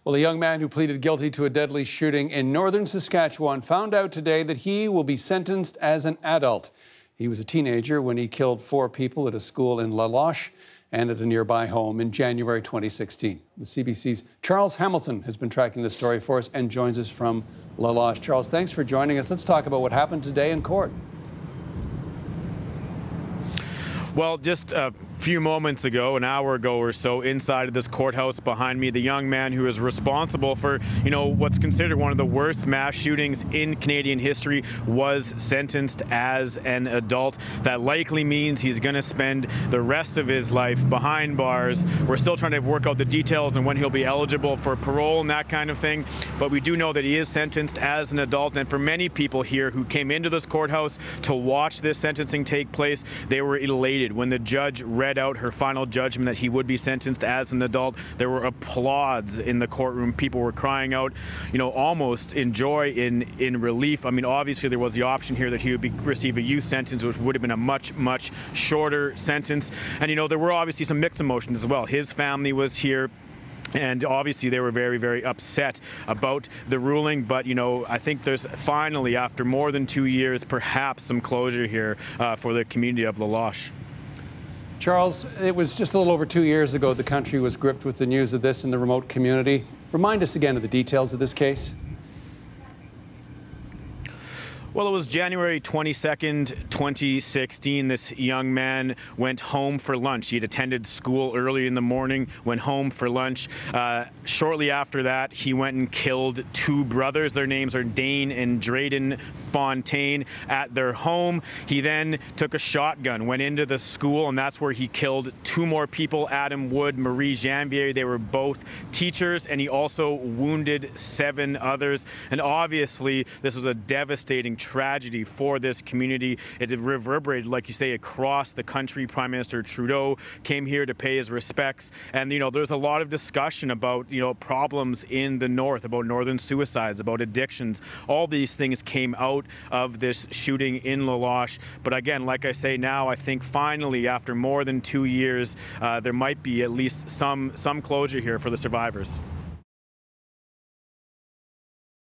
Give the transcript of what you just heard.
Well, a young man who pleaded guilty to a deadly shooting in northern Saskatchewan found out today that he will be sentenced as an adult. He was a teenager when he killed 4 people at a school in Loche and at a nearby home in January 2016. The CBC's Charles Hamilton has been tracking the story for us and joins us from Loche. Charles, thanks for joining us. Let's talk about what happened today in court. Well, just a few moments ago, an hour ago or so, inside of this courthouse behind me, the young man who is responsible for, what's considered one of the worst mass shootings in Canadian history was sentenced as an adult. That likely means he's going to spend the rest of his life behind bars. We're still trying to work out the details and when he'll be eligible for parole and that kind of thing, but we do know that he is sentenced as an adult. And for many people here who came into this courthouse to watch this sentencing take place, they were elated when the judge read out her final judgment that he would be sentenced as an adult. There were applauds in the courtroom. People were crying out, almost in joy, in relief. I mean, obviously there was the option here that he would receive a youth sentence, which would have been a much, much shorter sentence. And, there were obviously some mixed emotions as well. His family was here, and obviously they were very, very upset about the ruling. But, I think there's finally, after more than 2 years, perhaps some closure here for the community of Loche. Charles, it was just a little over 2 years ago the country was gripped with the news of this in the remote community. Remind us again of the details of this case. Well, it was January 22nd, 2016. This young man went home for lunch. He had attended school early in the morning, went home for lunch. Shortly after that, he went and killed 2 brothers. Their names are Dane and Drayden Fontaine at their home. He then took a shotgun, went into the school, and that's where he killed 2 more people, Adam Wood, Marie Janvier. They were both teachers, and he also wounded 7 others. And obviously, this was a devastating tragedy for this community. It reverberated, like you say, across the country. Prime Minister Trudeau came here to pay his respects, and there's a lot of discussion about problems in the north, about northern suicides, about addictions. All these things came out of this shooting in Loche. But again, like I say, now I think finally, after more than 2 years, there might be at least some closure here for the survivors.